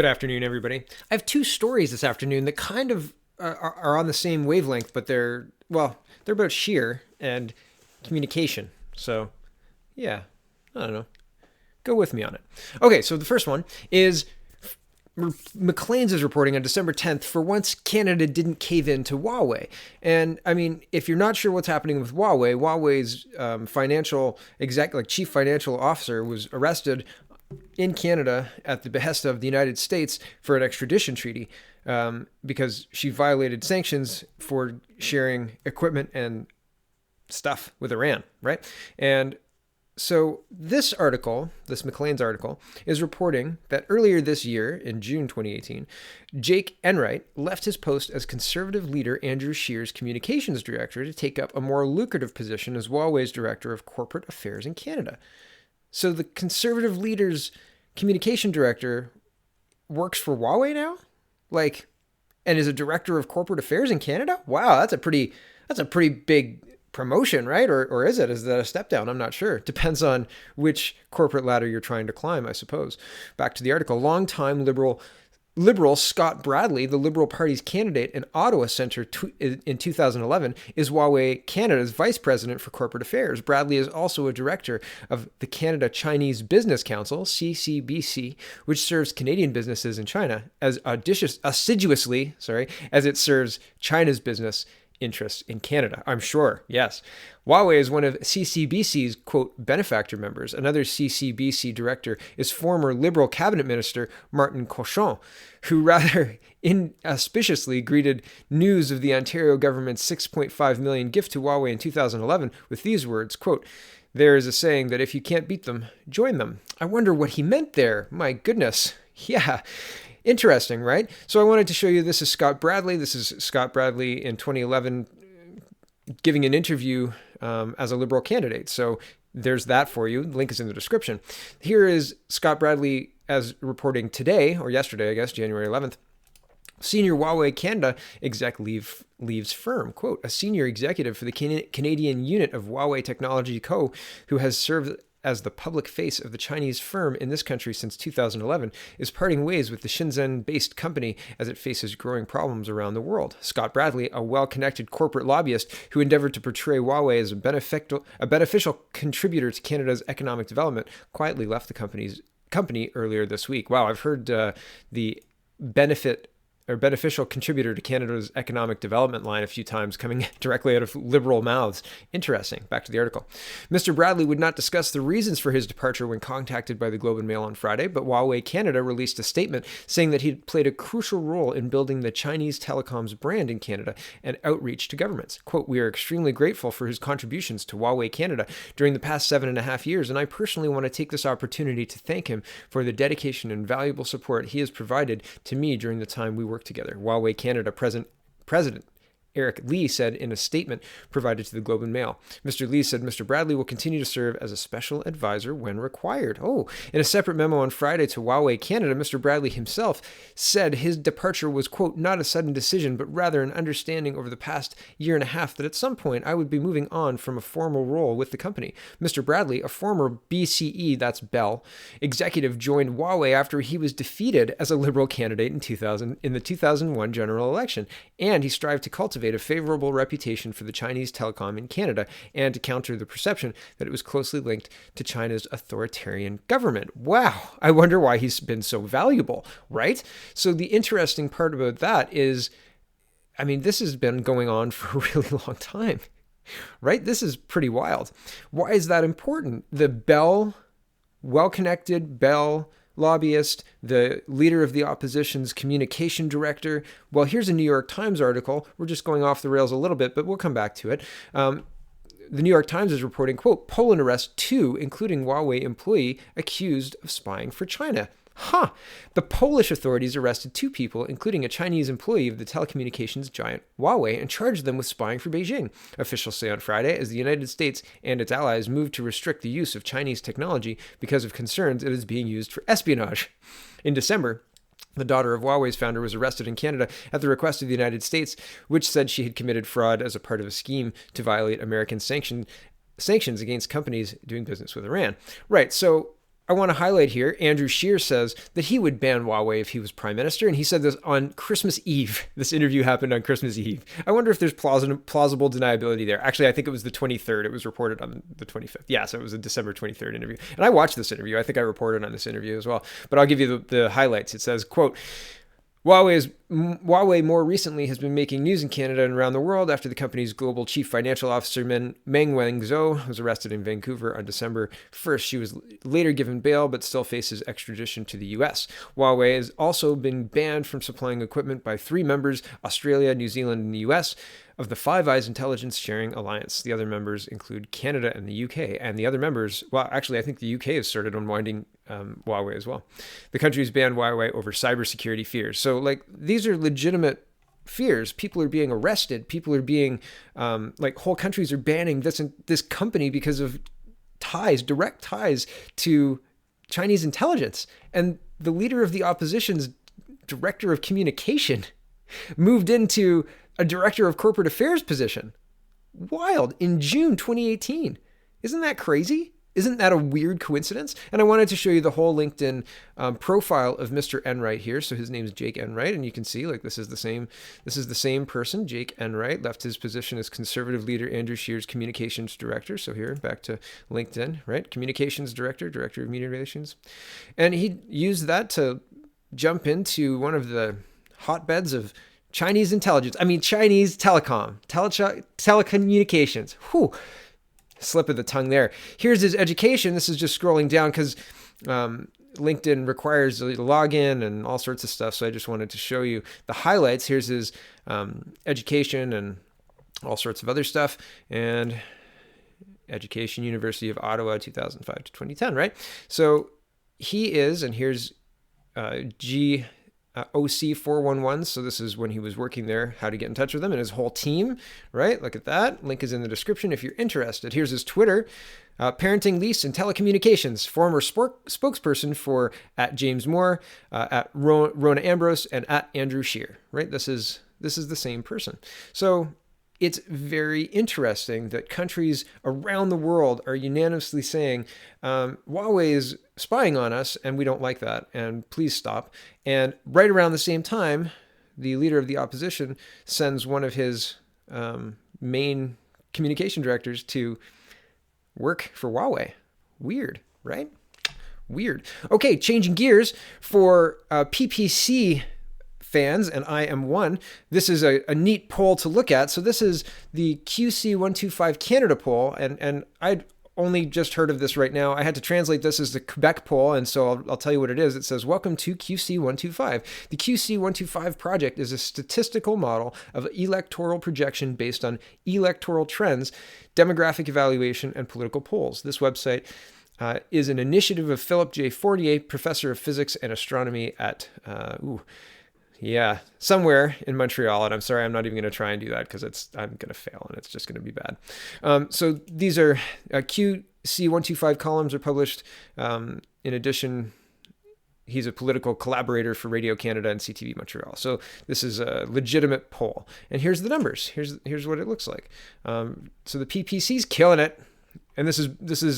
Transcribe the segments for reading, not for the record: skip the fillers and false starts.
Good afternoon, everybody. I have two stories this afternoon that kind of are on the same wavelength, but they're about Scheer and communication. So, yeah, I don't know. Go with me on it. Okay, so the first one is Maclean's is reporting on December 10th, for once, Canada didn't cave in to Huawei. And I mean, if you're not sure what's happening with Huawei, Huawei's chief financial officer was arrested in Canada at the behest of the United States for an extradition treaty because she violated sanctions for sharing equipment and stuff with Iran, right? And so this Maclean's article, is reporting that earlier this year, in June 2018, Jake Enwright left his post as Conservative leader Andrew Scheer's communications director to take up a more lucrative position as Huawei's director of corporate affairs in Canada. So the Conservative leader's communication director works for Huawei now? And is a director of corporate affairs in Canada? Wow, that's a pretty big promotion, right? Or is it? Is that a step down? I'm not sure. Depends on which corporate ladder you're trying to climb, I suppose. Back to the article. Longtime Liberal Scott Bradley, the Liberal Party's candidate in Ottawa Centre in 2011, is Huawei Canada's vice president for corporate affairs. Bradley is also a director of the Canada Chinese Business Council, CCBC, which serves Canadian businesses in China as assiduously as it serves China's business interests in Canada. I'm sure, yes. Huawei is one of CCBC's, quote, benefactor members. Another CCBC director is former Liberal cabinet minister Martin Cochon, who rather inauspiciously greeted news of the Ontario government's $6.5 million gift to Huawei in 2011 with these words, quote, "There is a saying that if you can't beat them, join them." I wonder what he meant there. My goodness. Yeah. Interesting, right? So I wanted to show you, this is Scott Bradley. This is Scott Bradley in 2011 giving an interview as a Liberal candidate. So there's that for you. The link is in the description. Here is Scott Bradley as reporting today, or yesterday, I guess, January 11th. Senior Huawei Canada exec leaves firm. Quote, "A senior executive for the Canadian unit of Huawei Technology Co., who has served as the public face of the Chinese firm in this country since 2011, is parting ways with the Shenzhen-based company as it faces growing problems around the world." Scott Bradley, a well-connected corporate lobbyist who endeavored to portray Huawei as a beneficial contributor to Canada's economic development, quietly left the company earlier this week. Wow, I've heard the beneficial contributor to Canada's economic development line a few times coming directly out of Liberal mouths. Interesting. Back to the article. Mr. Bradley would not discuss the reasons for his departure when contacted by the Globe and Mail on Friday, but Huawei Canada released a statement saying that he'd played a crucial role in building the Chinese telecoms brand in Canada and outreach to governments. Quote, "We are extremely grateful for his contributions to Huawei Canada during the past 7.5 years, and I personally want to take this opportunity to thank him for the dedication and valuable support he has provided to me during the time we worked together," Huawei Canada President Eric Lee said in a statement provided to the Globe and Mail. Mr. Lee said Mr. Bradley will continue to serve as a special advisor when required. Oh, in a separate memo on Friday to Huawei Canada, Mr. Bradley himself said his departure was, quote, "not a sudden decision, but rather an understanding over the past year and a half that at some point I would be moving on from a formal role with the company." Mr. Bradley, a former BCE, that's Bell, executive, joined Huawei after he was defeated as a Liberal candidate in the 2001 general election, and he strived to cultivate a favorable reputation for the Chinese telecom in Canada and to counter the perception that it was closely linked to China's authoritarian government. Wow, I wonder why he's been so valuable, right? So the interesting part about that is, I mean, this has been going on for a really long time, right? This is pretty wild. Why is that important? The well-connected Bell lobbyist, the leader of the opposition's communication director. Well, here's a New York Times article. We're just going off the rails a little bit, but we'll come back to it. The New York Times is reporting, quote, "Poland arrests 2, including Huawei employee, accused of spying for China." The Polish authorities arrested 2 people, including a Chinese employee of the telecommunications giant Huawei, and charged them with spying for Beijing, officials say on Friday, as the United States and its allies moved to restrict the use of Chinese technology because of concerns it is being used for espionage. In December, the daughter of Huawei's founder was arrested in Canada at the request of the United States, which said she had committed fraud as a part of a scheme to violate American sanctions against companies doing business with Iran. Right, so I want to highlight here, Andrew Scheer says that he would ban Huawei if he was prime minister, and he said this on Christmas Eve. This interview happened on Christmas Eve. I wonder if there's plausible deniability there. Actually, I think it was the 23rd. It was reported on the 25th. Yeah, so it was a December 23rd interview. And I watched this interview. I think I reported on this interview as well. But I'll give you the highlights. It says, quote, Huawei more recently has been making news in Canada and around the world after the company's global chief financial officer, Meng Wanzhou, was arrested in Vancouver on December 1st. She was later given bail, but still faces extradition to the U.S. Huawei has also been banned from supplying equipment by 3 members, Australia, New Zealand, and the U.S., of the Five Eyes Intelligence Sharing Alliance. The other members include Canada and the UK. And the other members, well, actually, I think the UK has started unwinding Huawei as well. The country's banned Huawei over cybersecurity fears. So, like, these are legitimate fears. People are being arrested. People are being, whole countries are banning this company because of direct ties to Chinese intelligence. And the leader of the opposition's director of communication moved into a director of corporate affairs position. Wild. In June 2018. Isn't that crazy? Isn't that a weird coincidence? And I wanted to show you the whole LinkedIn profile of Mr. Enwright here. So his name is Jake Enwright, and you can see like this is the same person. Jake Enwright left his position as conservative leader Andrew Scheer's communications director. So here, back to LinkedIn, right? Communications director of media relations. And he used that to jump into one of the hotbeds of Chinese intelligence. I mean, Chinese telecommunications. Whew. Slip of the tongue there. Here's his education. This is just scrolling down because LinkedIn requires a login and all sorts of stuff. So I just wanted to show you the highlights. Here's his education and all sorts of other stuff. And education, University of Ottawa, 2005 to 2010, right? So he is, and here's OC411. So this is when he was working there, how to get in touch with him and his whole team, right? Look at that. Link is in the description if you're interested. Here's his Twitter, parenting, lease, and telecommunications, former spokesperson for @James Moore, @Rona Ambrose, and @Andrew Scheer, right? This is the same person. So it's very interesting that countries around the world are unanimously saying Huawei is spying on us and we don't like that and please stop. And right around the same time, the leader of the opposition sends one of his main communication directors to work for Huawei. Weird, right? Weird. Okay, changing gears for PPC fans, and I am one. This is a neat poll to look at. So this is the QC125 Canada poll, and I'd only just heard of this right now. I had to translate this as the Quebec poll, and so I'll tell you what it is. It says, welcome to QC125. The QC125 project is a statistical model of electoral projection based on electoral trends, demographic evaluation, and political polls. This website is an initiative of Philip J. Fortier, professor of physics and astronomy at somewhere in Montreal. And I'm sorry, I'm not even going to try and do that because I'm going to fail and it's just going to be bad. So these are QC125 columns are published. In addition, he's a political collaborator for Radio Canada and CTV Montreal. So this is a legitimate poll. And here's the numbers. Here's what it looks like. So the PPC's killing it. And this is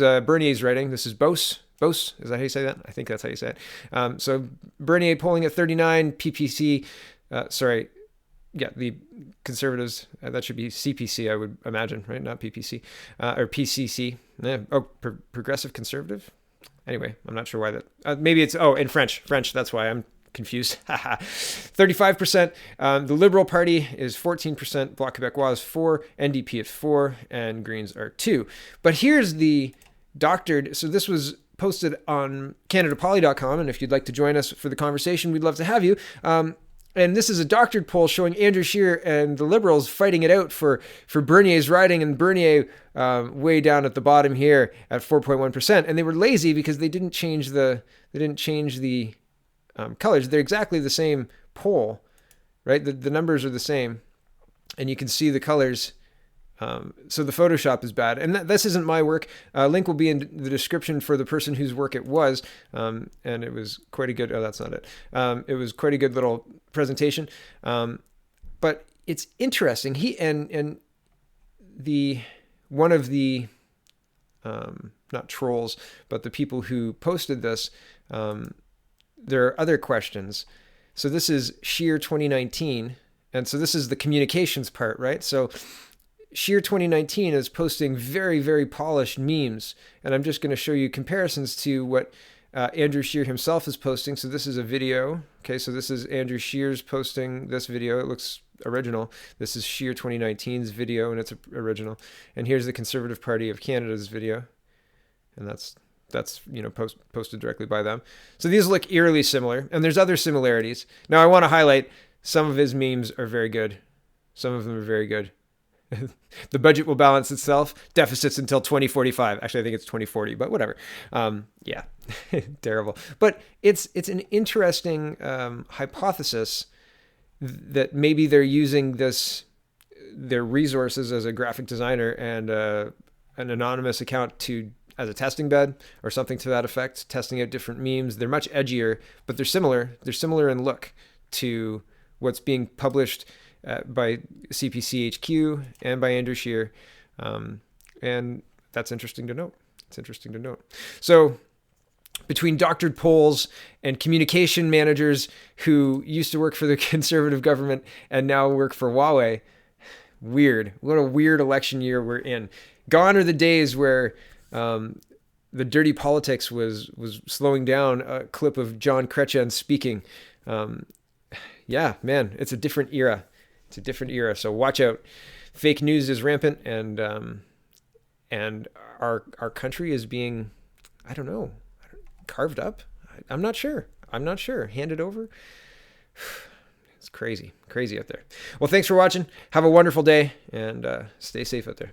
Bernier's writing. This is Beauce. Beauce, is that how you say that? I think that's how you say it. So Bernier polling at 39, PPC, the Conservatives, that should be CPC, I would imagine, right? Not PPC, or PCC. Progressive Conservative? Anyway, I'm not sure why that, maybe it's, in French, that's why I'm confused. 35%. The Liberal Party is 14%, Bloc Québécois is 4%, NDP is 4%, and Greens are 2%. But here's the doctored, so this was posted on CanadaPoly.com, and if you'd like to join us for the conversation, we'd love to have you. And this is a doctored poll showing Andrew Scheer and the Liberals fighting it out for Bernier's riding, and Bernier way down at the bottom here at 4.1%. And they were lazy because they didn't change the colors. They're exactly the same poll, right? The numbers are the same, and you can see the colors. So the Photoshop is bad. And this isn't my work. Link will be in the description for the person whose work it was. And it was quite a good, that's not it. It was quite a good little presentation. But it's interesting. He, and one of the not trolls, but the people who posted this, there are other questions. So this is Scheer 2019. And so this is the communications part, right? So Scheer 2019 is posting very, very polished memes. And I'm just going to show you comparisons to what Andrew Scheer himself is posting. So this is a video. Okay, so this is Andrew Scheer's posting this video. It looks original. This is Scheer 2019's video, and it's original. And here's the Conservative Party of Canada's video. And that's posted directly by them. So these look eerily similar, and there's other similarities. Now I want to highlight some of his memes are very good. Some of them are very good. The budget will balance itself. Deficits until 2045. Actually, I think it's 2040, but whatever. Yeah, terrible. But it's an interesting hypothesis that maybe they're using their resources as a graphic designer and an anonymous account as a testing bed or something to that effect, testing out different memes. They're much edgier, but they're similar. They're similar in look to what's being published by CPCHQ and by Andrew Scheer. And that's interesting to note. It's interesting to note. So between doctored polls and communication managers who used to work for the conservative government and now work for Huawei, weird. What a weird election year we're in. Gone are the days where the dirty politics was slowing down. A clip of John Chrétien speaking. Yeah, man, it's a different era. It's a different era. So watch out. Fake news is rampant, and our country is being, I don't know, carved up. I'm not sure. Handed over. It's crazy out there. Well, thanks for watching. Have a wonderful day, and stay safe out there.